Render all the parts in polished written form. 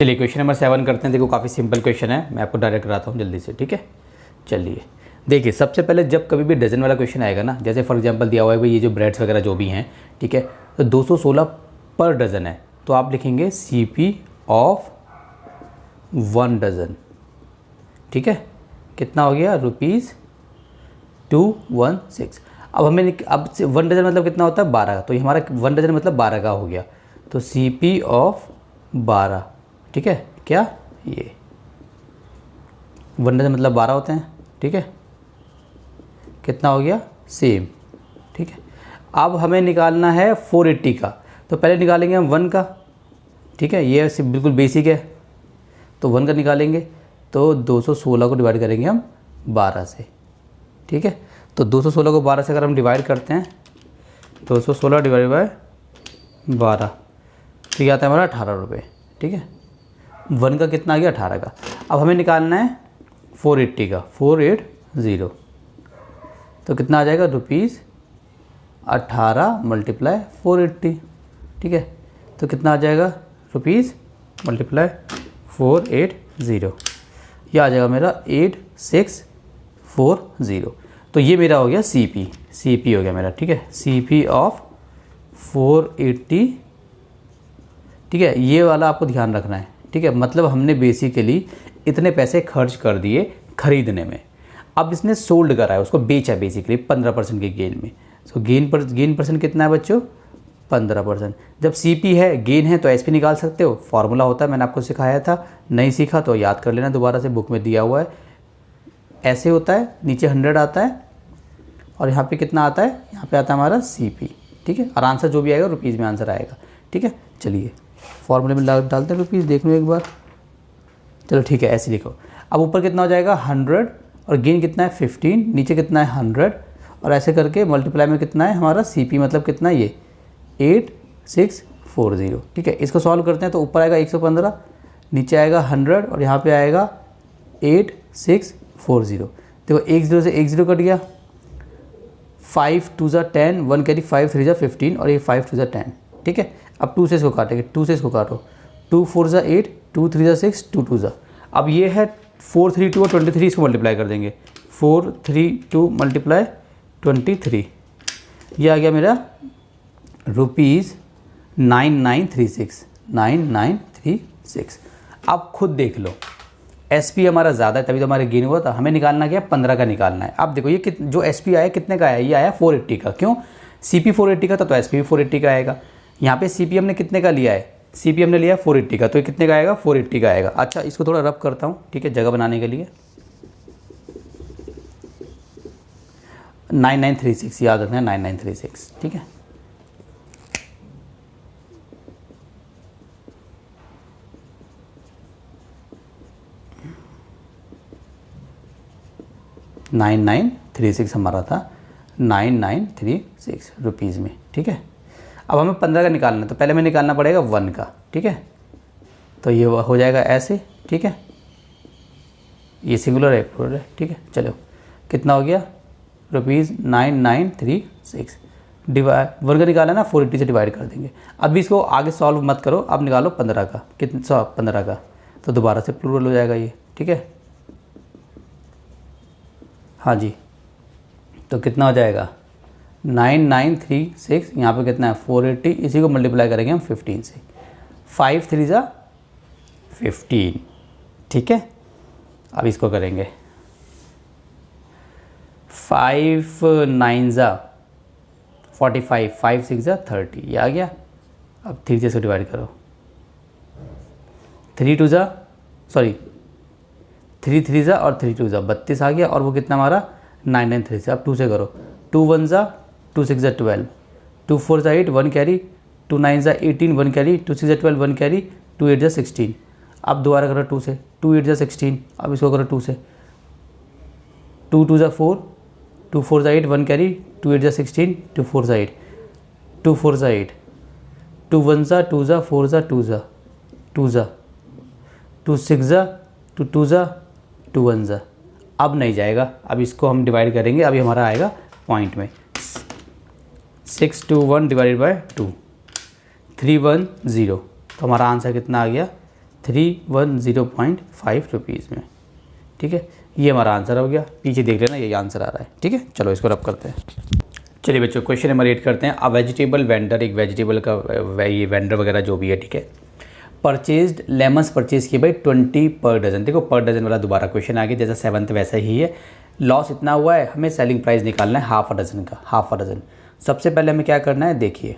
चलिए question number 7 करते हैं। देखो काफ़ी सिंपल क्वेश्चन है, मैं आपको डायरेक्ट कराता हूँ जल्दी से, ठीक है। चलिए देखिए, सबसे पहले जब कभी भी डजन वाला क्वेश्चन आएगा ना, जैसे फॉर एग्जांपल दिया हुआ है भाई ये जो ब्रेड्स वगैरह जो भी हैं, ठीक है, तो 216 पर डज़न है, तो आप लिखेंगे CP ऑफ 1 डज़न, ठीक है। कितना हो गया? ₹216। अब हमें अब 1 डज़न मतलब कितना होता है? 12 का, तो ये हमारा 1 डज़न मतलब 12 का हो गया, तो CP ऑफ 12, ठीक है। क्या ये 1 डज़न मतलब 12 होते हैं, ठीक है। कितना हो गया? सेम, ठीक है। अब हमें निकालना है 480 का, तो पहले निकालेंगे हम 1 का, ठीक है। ये बिल्कुल बेसिक है, तो 1 का निकालेंगे, तो 216 को डिवाइड करेंगे हम 12 से, ठीक है। तो 216 को 12 से अगर हम डिवाइड करते हैं, 216 डिवाइड बाय 12, तो ये आता है हमारा 18 रुपये, ठीक है। 1 का कितना आ गया? 18 का। अब हमें निकालना है 480 का, 480, तो कितना आ जाएगा? ₹18 मल्टीप्लाई 480, ठीक है। तो कितना आ जाएगा? रुपीज़ मल्टीप्लाई 480, यह आ जाएगा मेरा 8640। तो ये मेरा हो गया CP हो गया मेरा, ठीक है। CP ऑफ 480, ठीक है। ये वाला आपको ध्यान रखना है, ठीक है। मतलब हमने बेसिकली इतने पैसे खर्च कर दिए खरीदने में, अब इसने सोल्ड करा है, उसको बेचा बेसिकली 15% के गेन में। सो गेन परसेंट कितना है बच्चों? 15%। जब CP है, गेन है, तो SP निकाल सकते हो, फॉर्मूला होता है, मैंने आपको सिखाया था, नहीं सीखा तो याद कर लेना दोबारा से, बुक में दिया हुआ है। ऐसे होता है, नीचे 100 आता है और यहाँ पे कितना आता है? यहाँ पे आता है हमारा CP, ठीक है। और आंसर जो भी आएगा रुपीज़ में आंसर आएगा, ठीक है। चलिए फॉर्मूले में डालते हैं रुपीज़, देख लो एक बार। चलो ठीक है, ऐसे लिखो। अब ऊपर कितना हो जाएगा? 100, और गेन कितना है? 15, नीचे कितना है? 100, और ऐसे करके मल्टीप्लाई में कितना है हमारा CP, मतलब कितना है ये? 8640, ठीक है। इसको सॉल्व करते हैं तो ऊपर आएगा 115, नीचे आएगा 100, और यहाँ पे आएगा 8640। देखो 1 0 से 1 0 कट गया, 5 2 ज़ा 10, 1 कैरी, 5 3 ज़ा 15, और ये 5 2 ज़ा 10, ठीक है। अब 2 से इसको काटेंगे, 2 से इसको काटो, 2 4 ज़ा 8, 2 3 ज़ा 6, 2 2 ज़ा। अब ये है 4 3 2 और 23, इसको मल्टीप्लाई कर देंगे, 4 3 2 मल्टीप्लाई 23, ये आ गया मेरा ₹9936। अब खुद देख लो, SP हमारा ज़्यादा है तभी तो हमारे गेन हुआ था। हमें निकालना क्या? 15 का निकालना है। अब देखो ये जो SP आया कितने का आया? ये आया 480 का। क्यों? CP 480 का था, तो SP भी 480 का आएगा। यहाँ पे CP हमने कितने का लिया है? CP हमने लिया 480 का, तो ये कितने का आएगा? 480 का आएगा। अच्छा, इसको थोड़ा रब करता हूँ, ठीक है, जगह बनाने के लिए। 9936 याद रखना है, 9936, ठीक है। ₹9936 हमारा था, 9936 रुपीज़ में, ठीक है। अब हमें 15 का निकालना है, तो पहले हमें निकालना पड़ेगा 1 का, ठीक है। तो ये हो जाएगा ऐसे, ठीक है। ये सिंगुलर है, प्लूरल है, ठीक है। चलो कितना हो गया? ₹9936 डिवाइड 1 का निकाला ना, 480 से डिवाइड कर देंगे। अब इसको आगे सॉल्व मत करो, अब निकालो 15 का। कितना? 15 का, तो दोबारा से प्लूरल हो जाएगा ये, ठीक है। हाँ जी, तो कितना हो जाएगा? 9936, यहाँ पे कितना है? 480, इसी को मल्टीप्लाई करेंगे हम 15 से, 5 3 ज़ा 15, ठीक है। अब इसको करेंगे 5 9 ज़ा 45, 5 6 ज़ा 30, ये आ गया। अब 3 से इसको डिवाइड करो, 3 2 ज़ा 3 3 ज़ा और 3 2 ज़ा 32 आ गया, और वो कितना हमारा? 993 से। अब 2 से करो, 2 1 ज़ा 2 6 ज़ा 12, 2 4 ज़ा 8, 1 कैरी, 2 9 ज़ा 18, 1 कैरी, 2 6 ज़ा 12, 1 कैरी, 2 8 ज़ा 16। अब दोबारा करो 2 से, 2 8 ज़ा 16, अब इसको करो 2 से, 2 2 ज़ा 4, 2 4 ज़ा 8, 1 कैरी, 2 8 ज़ा 16, 2 4 ज़ा 8, 2 4 ज़ा 8, 2 1 ज़ा 2 ज़ा 4 ज़ा 2 ज़ा 2 ज़ा 2 6 ज़ा 2 2 ज़ा 2 1 ज़ा। अब नहीं जाएगा, अब इसको हम डिवाइड करेंगे, अभी हमारा आएगा पॉइंट में 621 डिवाइडेड बाय 2, 310, तो हमारा आंसर कितना आ गया? 310.5 रुपीज़ में। ठीक है, ये हमारा आंसर हो गया। पीछे देख लेना, यही आंसर आ रहा है। ठीक है, चलो इसको रब करते हैं। चलिए बच्चों, क्वेश्चन नंबर 8 करते हैं। अ वेजिटेबल वेंडर, एक वेजिटेबल का ये वेंडर वगैरह जो भी है, ठीक है, परचेज्ड लेमन्स परचेज किए भाई 20 पर डजन। देखो पर डजन वाला दोबारा क्वेश्चन आ गया, जैसा 7th वैसा ही है। लॉस इतना हुआ है, हमें सेलिंग प्राइस निकालना है हाफ अ डजन का, हाफ अ डजन। सबसे पहले हमें क्या करना है, देखिए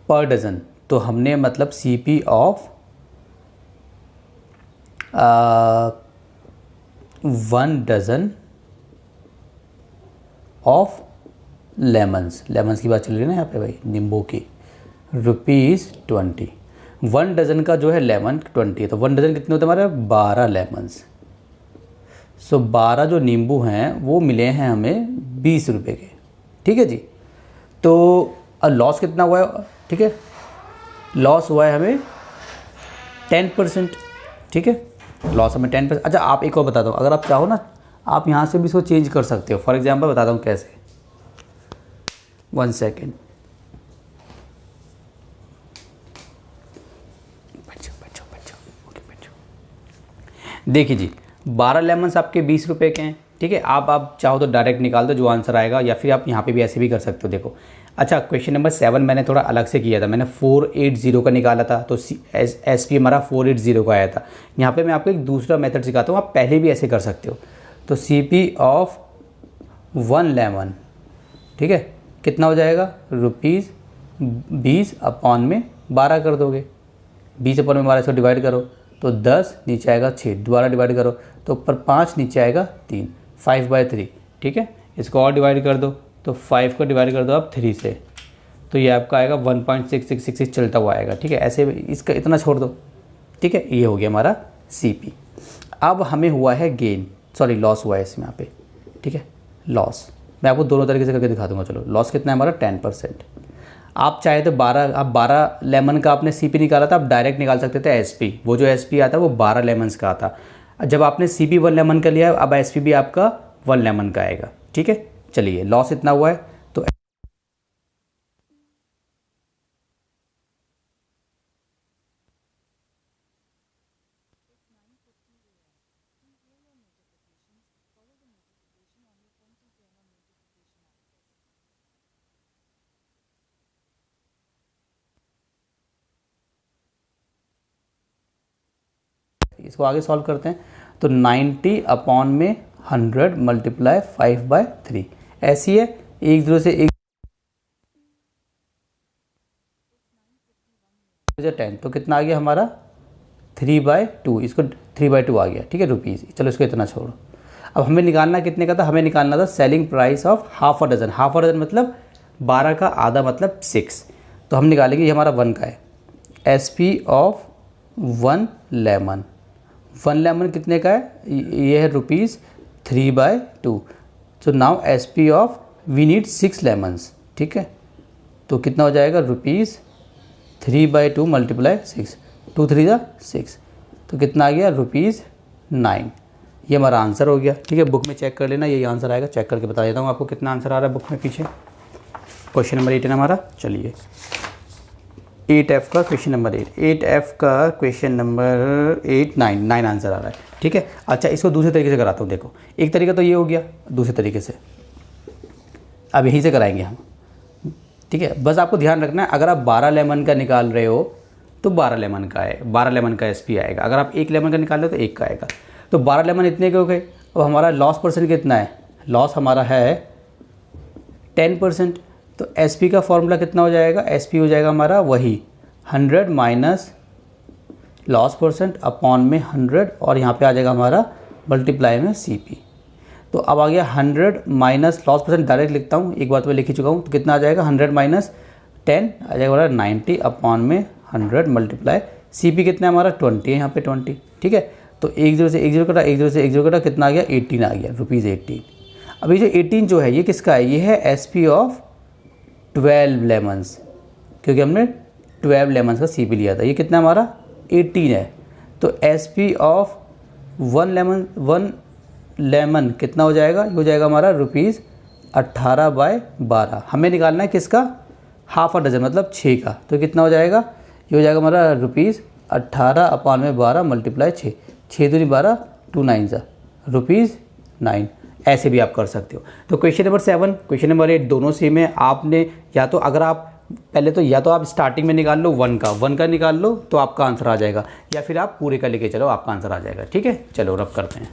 पर डजन, तो हमने मतलब CP of 1 dozen of lemons, lemons की बात चल रही है ना यहाँ पे भाई, नींबू की, ₹20। 1 डजन का जो है लेमन 20, तो 1 डजन कितने होते हैं हमारे, 12 लेमन्स। सो 12 जो नींबू हैं वो मिले हैं हमें 20 रुपये के। ठीक है जी, तो लॉस कितना हुआ है, ठीक है, लॉस हुआ है हमें 10%। ठीक है, लॉस हमें 10%। अच्छा, आप एक और बता दो, अगर आप चाहो ना आप यहाँ से भी इसको चेंज कर सकते हो। फॉर एग्जांपल बताता हूँ कैसे, 1 सेकेंड। देखिए जी, 12 लेमन्स आपके 20 रुपये के हैं। ठीक है, आप चाहो तो डायरेक्ट निकाल दो जो आंसर आएगा, या फिर आप यहाँ पे भी ऐसे भी कर सकते हो। देखो, अच्छा क्वेश्चन नंबर 7 मैंने थोड़ा अलग से किया था, मैंने 480 का निकाला था, तो SP हमारा 480 का आया था। यहाँ पे मैं आपको एक दूसरा मेथड सिखाता हूँ, आप पहले भी ऐसे कर सकते हो। तो CP ऑफ 1 लेमन, ठीक है, कितना हो जाएगा, ₹20 अपॉन में 12 कर दोगे, 20 अपॉन में 12 इसको डिवाइड करो तो 10, नीचे आएगा 6, दोबारा डिवाइड करो तो ऊपर 5, नीचे आएगा 3, 5/3। ठीक है, इसको और डिवाइड कर दो तो 5 को डिवाइड कर दो आप 3 से, तो ये आपका आएगा 1.6666 चलता हुआ आएगा। ठीक है, ऐसे इसका इतना छोड़ दो। ठीक है, ये हो गया हमारा CP। अब हमें हुआ है गेन, सॉरी लॉस हुआ है इसमें यहाँ पे। ठीक है, लॉस मैं आपको दोनों तरीके से करके दिखा दूंगा। चलो, लॉस कितना है हमारा, 10%। आप चाहे तो 12 लेमन का आपने CP निकाला था, आप डायरेक्ट निकाल सकते थे SP। वो जो SP आता है वो 12 लेमन्स का आता। जब आपने CP 1 लेमन का लिया, अब SP भी आपका 1 लेमन का आएगा। ठीक है, चलिए लॉस इतना हुआ है तो इसको आगे सॉल्व करते हैं। तो 90 अपॉन में 100 मल्टीप्लाई 5/3 ऐसी है, 1 से 1 10, तो कितना आ गया हमारा 3/2, इसको 3/2 आ गया। ठीक है, रुपीज़। चलो इसको इतना छोड़ो। अब हमें निकालना कितने का था, हमें निकालना था selling price of half a dozen. Half a dozen मतलब 12 का आधा मतलब 6, तो हम निकालेंगे, ये हमारा 1 का है। SP ऑफ 1 लेमन, 1 लेमन कितने का है, ये है ₹3/2। तो now SP of we need 6 lemons. ठीक है, तो कितना हो जाएगा, ₹3/2 मल्टीप्लाई 6, 2 3 6, तो कितना आ गया, ₹9। ये हमारा आंसर हो गया। ठीक है, बुक में चेक कर लेना, यही आंसर आएगा। चेक करके बता देता हूँ आपको कितना आंसर आ रहा है बुक में पीछे। क्वेश्चन नंबर 8 है हमारा। चलिए 8F का क्वेश्चन नंबर 8F का क्वेश्चन नंबर 8 9 आंसर आ रहा है। ठीक है, अच्छा इसको दूसरे तरीके से कराता हूँ। देखो, एक तरीका तो ये हो गया, दूसरे तरीके से अब यहीं से कराएंगे हम। ठीक है, बस आपको ध्यान रखना है, अगर आप 12 लेमन का निकाल रहे हो तो 12 लेमन का है, 12 लेमन का SP आएगा। अगर आप 1 लेमन का निकाल रहे हो तो 1 का आएगा। तो 12 लेमन इतने के हो गए। अब हमारा लॉस % कितना है, लॉस हमारा है 10%। तो SP का फॉर्मूला कितना हो जाएगा, SP हो जाएगा हमारा वही 100 माइनस लॉस % अपॉन में 100, और यहाँ पे आ जाएगा हमारा मल्टीप्लाई में CP। तो अब आ गया 100 माइनस लॉस % डायरेक्ट लिखता हूँ, एक बार तो मैं लिख ही चुका हूँ। तो कितना आ जाएगा, 100 माइनस 10 आ जाएगा हमारा 90 अपॉन में 100 मल्टीप्लाई CP कितना है हमारा 20 है यहाँ पे 20। ठीक है, तो 10 से 10 कटा, 10 से 10 कटा, कितना आ गया 18 आ गया, ₹18। अब ये जो 18 जो है ये किसका है, ये है SP ऑफ 12 लेमन्स, क्योंकि हमने 12 लेमन्स का CP लिया था। ये कितना हमारा 18 है। तो SP ऑफ 1 लेमन कितना हो जाएगा, ये हो जाएगा हमारा ₹18/12। हमें निकालना है किसका, हाफ अ डजन मतलब 6 का। तो कितना हो जाएगा, ये हो जाएगा हमारा 18/12 मल्टीप्लाई 6, 6 दूनी 12, 2 9 सा ₹9। ऐसे भी आप कर सकते हो। तो क्वेश्चन नंबर 7, क्वेश्चन नंबर 8 दोनों सेम है। आपने या तो अगर आप पहले तो या तो आप स्टार्टिंग में निकाल लो 1 का निकाल लो तो आपका आंसर आ जाएगा, या फिर आप पूरे का लेके चलो आपका आंसर आ जाएगा। ठीक है, चलो रब करते हैं।